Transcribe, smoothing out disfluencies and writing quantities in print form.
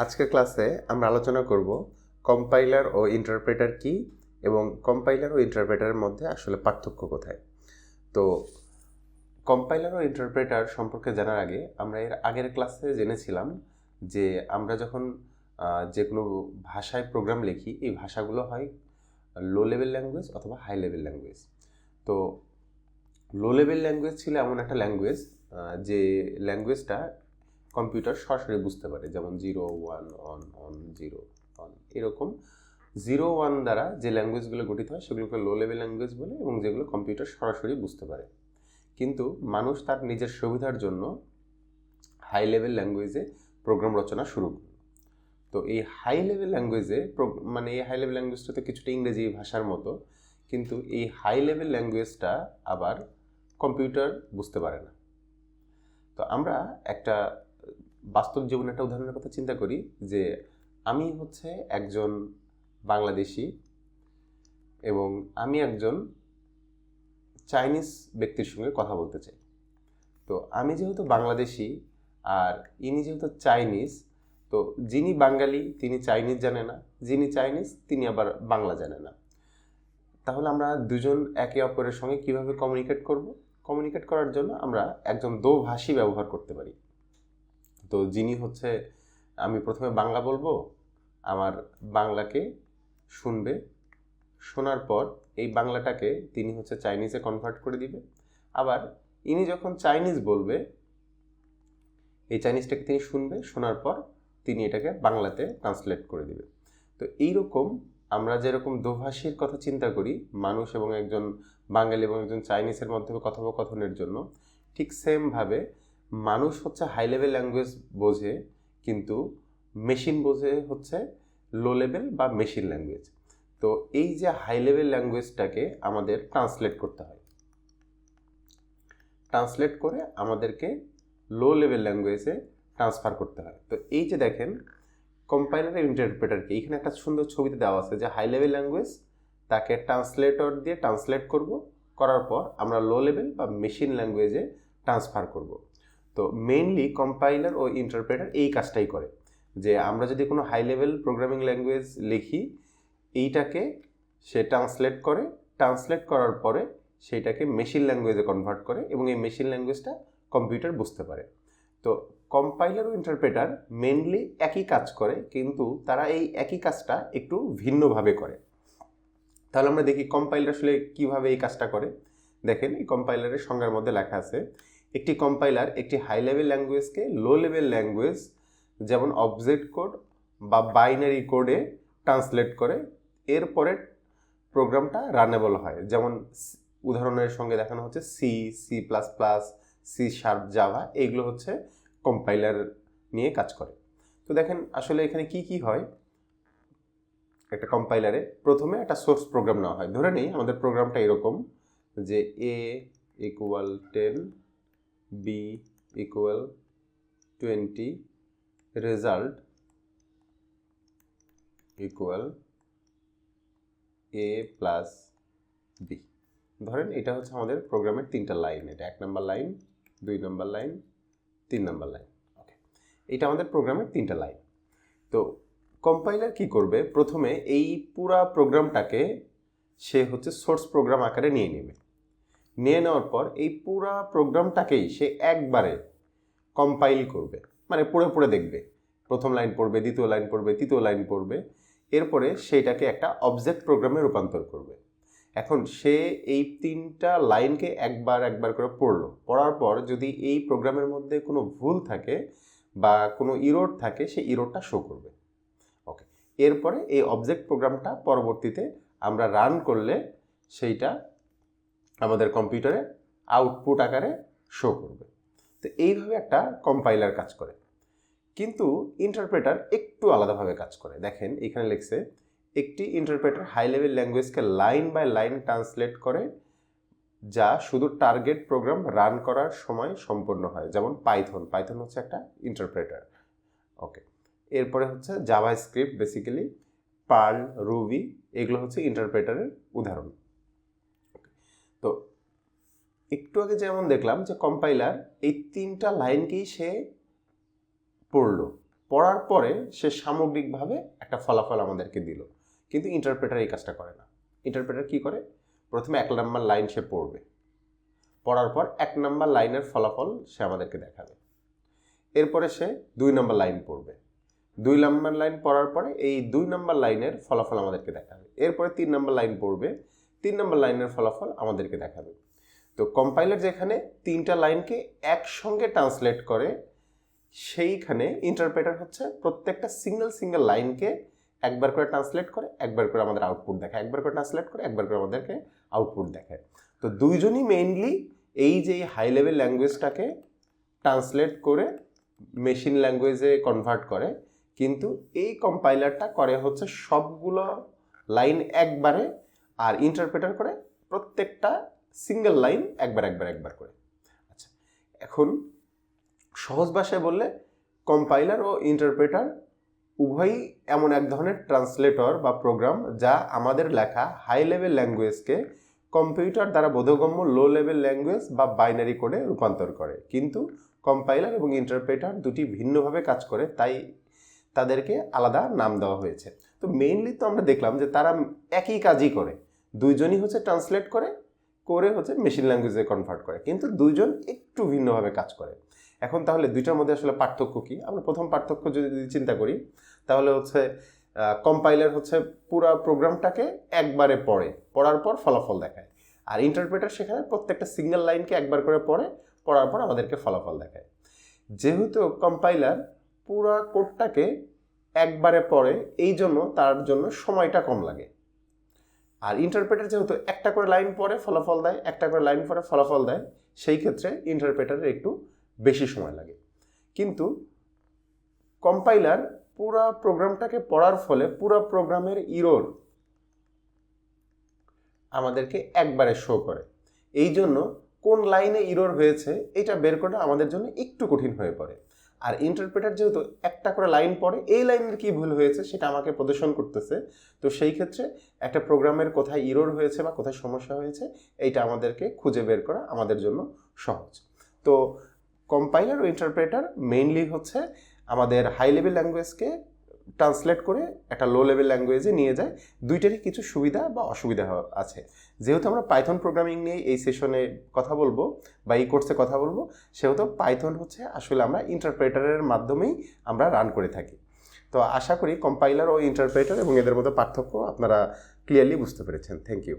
আজকের ক্লাসে আমরা আলোচনা করব কম্পাইলার ও ইন্টারপ্রেটার কি এবং কম্পাইলার ও ইন্টারপ্রেটারের মধ্যে আসলে পার্থক্য কোথায়। তো কম্পাইলার ও ইন্টারপ্রেটার সম্পর্কে জানার আগে আমরা এর আগের ক্লাসে জেনেছিলাম যে আমরা যখন যে কোনো ভাষায় প্রোগ্রাম লিখি এই ভাষাগুলো হয় লো লেভেল ল্যাঙ্গুয়েজ অথবা হাই লেভেল ল্যাঙ্গুয়েজ। তো লো লেভেল ল্যাঙ্গুয়েজ ছিল এমন একটা ল্যাঙ্গুয়েজ যে ল্যাঙ্গুয়েজটা কম্পিউটার সরাসরি বুঝতে পারে, যেমন 0 1 অন অন 0 অন, এরকম 0 1 দ্বারা যে ল্যাঙ্গুয়েজগুলো গঠিত হয় সেগুলোকে লো লেভেল ল্যাঙ্গুয়েজ বলে এবং যেগুলো কম্পিউটার সরাসরি বুঝতে পারে। কিন্তু মানুষ তার নিজের সুবিধার জন্য হাই লেভেল ল্যাঙ্গুয়েজে প্রোগ্রাম রচনা শুরু করল। তো এই হাই লেভেল ল্যাঙ্গুয়েজে এই হাই লেভেল ল্যাঙ্গুয়েজটা তো কিছুটা ইংরেজি ভাষার মতো, কিন্তু এই হাই লেভেল ল্যাঙ্গুয়েজটা আবার কম্পিউটার বুঝতে পারে না। তো আমরা একটা বাস্তব জীবনে একটা উদাহরণের কথা চিন্তা করি যে আমি হচ্ছে একজন বাংলাদেশি এবং আমি একজন চাইনিজ ব্যক্তির সঙ্গে কথা বলতে চাই। তো আমি যেহেতু বাংলাদেশি আর ইনি যেহেতু চাইনিজ, তো যিনি বাঙালি তিনি চাইনিজ জানে না, যিনি চাইনিজ তিনি আবার বাংলা জানে না। তাহলে আমরা দুজন একে অপরের সঙ্গে কিভাবে কমিউনিকেট করব? কমিউনিকেট করার জন্য আমরা একজন দোভাষী ব্যবহার করতে পারি। তো যিনি হচ্ছে, আমি প্রথমে বাংলা বলবো, আমার বাংলাকে শুনবে, শোনার পর এই বাংলাটাকে তিনি হচ্ছে চাইনিজে কনভার্ট করে দিবে। আবার ইনি যখন চাইনিজ বলবে এই চাইনিজটাকে তিনি শুনবে, শোনার পর তিনি এটাকে বাংলাতে ট্রান্সলেট করে দিবে। তো এইরকম আমরা যেরকম দোভাষীর কথা চিন্তা করি মানুষ এবং একজন বাঙালি এবং একজন চাইনিজের মধ্যে কথোপকথনের জন্য, ঠিক সেমভাবে মানুষ হচ্ছে হাই লেভেল ল্যাঙ্গুয়েজ বোঝে, কিন্তু মেশিন বোঝে হচ্ছে লো লেভেল বা মেশিন ল্যাঙ্গুয়েজ। তো এই যে হাই লেভেল ল্যাঙ্গুয়েজটাকে আমাদের ট্রান্সলেট করতে হয়, ট্রান্সলেট করে আমাদেরকে লো লেভেল ল্যাঙ্গুয়েজে ট্রান্সফার করতে হয়। তো এই যে দেখেন কম্পাইলার এবং ইন্টারপ্রেটারকে এখানে একটা সুন্দর ছবিতে দেওয়া আছে যে হাই লেভেল ল্যাঙ্গুয়েজ তাকে ট্রান্সলেটর দিয়ে ট্রান্সলেট করার পর আমরা লো লেভেল বা মেশিন ল্যাঙ্গুয়েজে ট্রান্সফার করব। তো মেইনলি কম্পাইলার ও ইন্টারপ্রেটার এই কাজটাই করে যে আমরা যদি কোনো হাই লেভেল প্রোগ্রামিং ল্যাঙ্গুয়েজ লিখি, এইটাকে সে ট্রান্সলেট করার পরে সেইটাকে মেশিন ল্যাঙ্গুয়েজে কনভার্ট করে এবং এই মেশিন ল্যাঙ্গুয়েজটা কম্পিউটার বুঝতে পারে। তো কম্পাইলার ও ইন্টারপ্রেটার মেইনলি একই কাজ করে, কিন্তু তারা এই একই কাজটা একটু ভিন্নভাবে করে। তাহলে আমরা দেখি কম্পাইলার আসলে কিভাবে এই কাজটা করে। দেখেন এই কম্পাইলারের সংজ্ঞার মধ্যে লেখা আছে, একটি কম্পাইলার একটি হাই লেভেল ল্যাঙ্গুয়েজকে লো লেভেল ল্যাঙ্গুয়েজ যেমন অবজেক্ট কোড বা বাইনারি কোডে ট্রান্সলেট করে, এরপরে প্রোগ্রামটা রানেবল হয়। যেমন উদাহরণের সঙ্গে দেখানো হচ্ছে C, C plus plus, C sharp, Java, এইগুলো হচ্ছে কম্পাইলার নিয়ে কাজ করে। তো দেখেন আসলে এখানে কি কি হয়। একটা কম্পাইলারে প্রথমে একটা সোর্স প্রোগ্রাম নেওয়া হয়। ধরে নেই আমাদের প্রোগ্রামটা এরকম যে a equal 10, b equal 20, result equal a plus b। ধরেন এটা হচ্ছে আমাদের প্রোগ্রামের 3টা লাইন, এটা 1 নম্বর লাইন, 2 নম্বর লাইন, 3 নম্বর লাইন। ওকে, এটা আমাদের প্রোগ্রামের 3টা লাইন। তো কম্পাইলার কি করবে, প্রথমে এই পুরা প্রোগ্রামটাকে সে হচ্ছে সোর্স প্রোগ্রাম আকারে নিয়ে নেওয়ার পর এই পুরা প্রোগ্রামটাকেই সে একবারে কম্পাইল করবে, মানে পড়ে দেখবে, প্রথম লাইন পড়বে, দ্বিতীয় লাইন পড়বে, তৃতীয় লাইন পড়বে, এরপরে সেইটাকে একটা অবজেক্ট প্রোগ্রামে রূপান্তর করবে। এখন সে এই 3টা লাইনকে একবার করে পড়ার পর যদি এই প্রোগ্রামের মধ্যে কোনো ভুল থাকে বা কোনো ইরর থাকে, সেই ইররটা শো করবে। ওকে, এরপরে এই অবজেক্ট প্রোগ্রামটা পরবর্তীতে আমরা রান করলে সেইটা আমাদের কম্পিউটারে আউটপুট আকারে শো করবে। তো এইভাবে একটা কম্পাইলার কাজ করে। কিন্তু ইন্টারপ্রেটার একটু আলাদাভাবে কাজ করে। দেখেন এখানে লিখছে, একটি ইন্টারপ্রেটার হাই লেভেল ল্যাঙ্গুয়েজকে লাইন বাই লাইন ট্রান্সলেট করে, যা শুধু টার্গেট প্রোগ্রাম রান করার সময় সম্পন্ন হয়। যেমন পাইথন হচ্ছে একটা ইন্টারপ্রেটার। ওকে, এরপরে হচ্ছে জাভাস্ক্রিপ্ট, বেসিক্যালি পার্ল, রুবি, এগুলো হচ্ছে ইন্টারপ্রেটারের উদাহরণ। তো একটু আগে যেমন দেখলাম যে কম্পাইলার এই 3টা লাইনকেই সে পড়ার পরে সে সামগ্রিকভাবে একটা ফলাফল আমাদেরকে দিল। কিন্তু ইন্টারপ্রেটার এই কাজটা করে না। ইন্টারপ্রেটার কি করে? প্রথমে 1 নম্বর লাইন সে পড়বে, পড়ার পর 1 নম্বর লাইনের ফলাফল সে আমাদেরকে দেখাবে। এরপরে সে 2 নম্বর লাইন পড়বে, 2 নম্বর লাইন পড়ার পরে এই 2 নম্বর লাইনের ফলাফল আমাদেরকে দেখাবে। এরপরে 3 নম্বর লাইন পড়বে, 3 নম্বর লাইনের ফলাফল আমাদেরকে দেখাবে। তো কম্পাইলার যেখানে 3টা লাইনকে একসঙ্গে ট্রান্সলেট করে, সেইখানে ইন্টারপ্রেটার হচ্ছে প্রত্যেকটা সিঙ্গেল লাইনকে একবার করে ট্রান্সলেট করে, একবার করে আমাদের আউটপুট দেখায়, একবার করে ট্রান্সলেট করে, একবার করে আমাদেরকে আউটপুট দেখায়। তো দুইজনই মেইনলি এই যে হাই লেভেল ল্যাঙ্গুয়েজটাকে ট্রান্সলেট করে মেশিন ল্যাঙ্গুয়েজে কনভার্ট করে, কিন্তু এই কম্পাইলারটা করে হচ্ছে সবগুলো লাইন একবারে, আর ইন্টারপ্রেটার করে প্রত্যেকটা সিঙ্গেল লাইন একবার করে। আচ্ছা, এখন সহজ ভাষায় বললে কম্পাইলার ও ইন্টারপ্রেটার উভয়ই এমন এক ধরনের ট্রান্সলেটর বা প্রোগ্রাম যা আমাদের লেখা হাই লেভেল ল্যাঙ্গুয়েজকে কম্পিউটার দ্বারা বোধগম্য লো লেভেল ল্যাঙ্গুয়েজ বা বাইনারি কোডে রূপান্তর করে। কিন্তু কম্পাইলার এবং ইন্টারপ্রেটার দুটি ভিন্নভাবে কাজ করে, তাই তাদেরকে আলাদা নাম দেওয়া হয়েছে। তো মেইনলি তো আমরা দেখলাম যে তারা একই কাজই করে, দুইজনই হচ্ছে ট্রান্সলেট করে হচ্ছে মেশিন ল্যাঙ্গুয়েজে কনভার্ট করে, কিন্তু দুইজন একটু ভিন্নভাবে কাজ করে। এখন তাহলে দুইটার মধ্যে আসলে পার্থক্য কী? আমরা প্রথম পার্থক্য যদি চিন্তা করি, তাহলে হচ্ছে কম্পাইলার হচ্ছে পুরো প্রোগ্রামটাকে একবারে পড়ার পর ফলাফল দেখায়, আর ইন্টারপ্রেটার সেখানে প্রত্যেকটা সিঙ্গেল লাইনকে একবার করে পড়ার পর আমাদেরকে ফলাফল দেখায়। যেহেতু কম্পাইলার পুরো কোডটাকে একবারে পড়ে, এই জন্য তার জন্য সময়টা কম লাগে, আর ইন্টারপ্রেটার যেহেতু একটা করে লাইন পড়ে ফলাফল দেয়, একটা করে লাইন পড়ে ফলাফল দেয়, সেই ক্ষেত্রে ইন্টারপ্রেটারের একটু বেশি সময় লাগে। কিন্তু কম্পাইলার পুরো প্রোগ্রামটাকে পড়ার ফলে পুরো প্রোগ্রামের ইরর আমাদেরকে একবারে শো করে, এই জন্য কোন লাইনে ইরর হয়েছে এটা বের করা আমাদের জন্য একটু কঠিন হয়ে পড়ে। আর ইন্টারপ্রেটার যেহেতু একটা করে লাইন পড়ে, এই লাইনের কি ভুল হয়েছে সেটা আমাকে প্রদর্শন করতেছে, তো সেই ক্ষেত্রে একটা প্রোগ্রামের কোথায় ইরর হয়েছে বা কোথায় সমস্যা হয়েছে এইটা আমাদেরকে খুঁজে বের করা আমাদের জন্য সহজ। তো কম্পাইলার ও ইন্টারপ্রেটার মেইনলি হচ্ছে আমাদের হাই লেভেল ল্যাঙ্গুয়েজকে ট্রান্সলেট করে একটা লো লেভেল ল্যাঙ্গুয়েজে নিয়ে যায়। দুইটারই কিছু সুবিধা বা অসুবিধা আছে। যেহেতু আমরা পাইথন প্রোগ্রামিং নিয়ে এই সেশনে কথা বলবো বা এই কোর্সে কথা বলবো, সেহেতু পাইথন হচ্ছে আসলে আমরা ইন্টারপ্রেটারের মাধ্যমেই আমরা রান করে থাকি। তো আশা করি কম্পাইলার ও ইন্টারপ্রেটার এবং এদের মধ্যে পার্থক্য আপনারা ক্লিয়ারলি বুঝতে পেরেছেন। Thank you.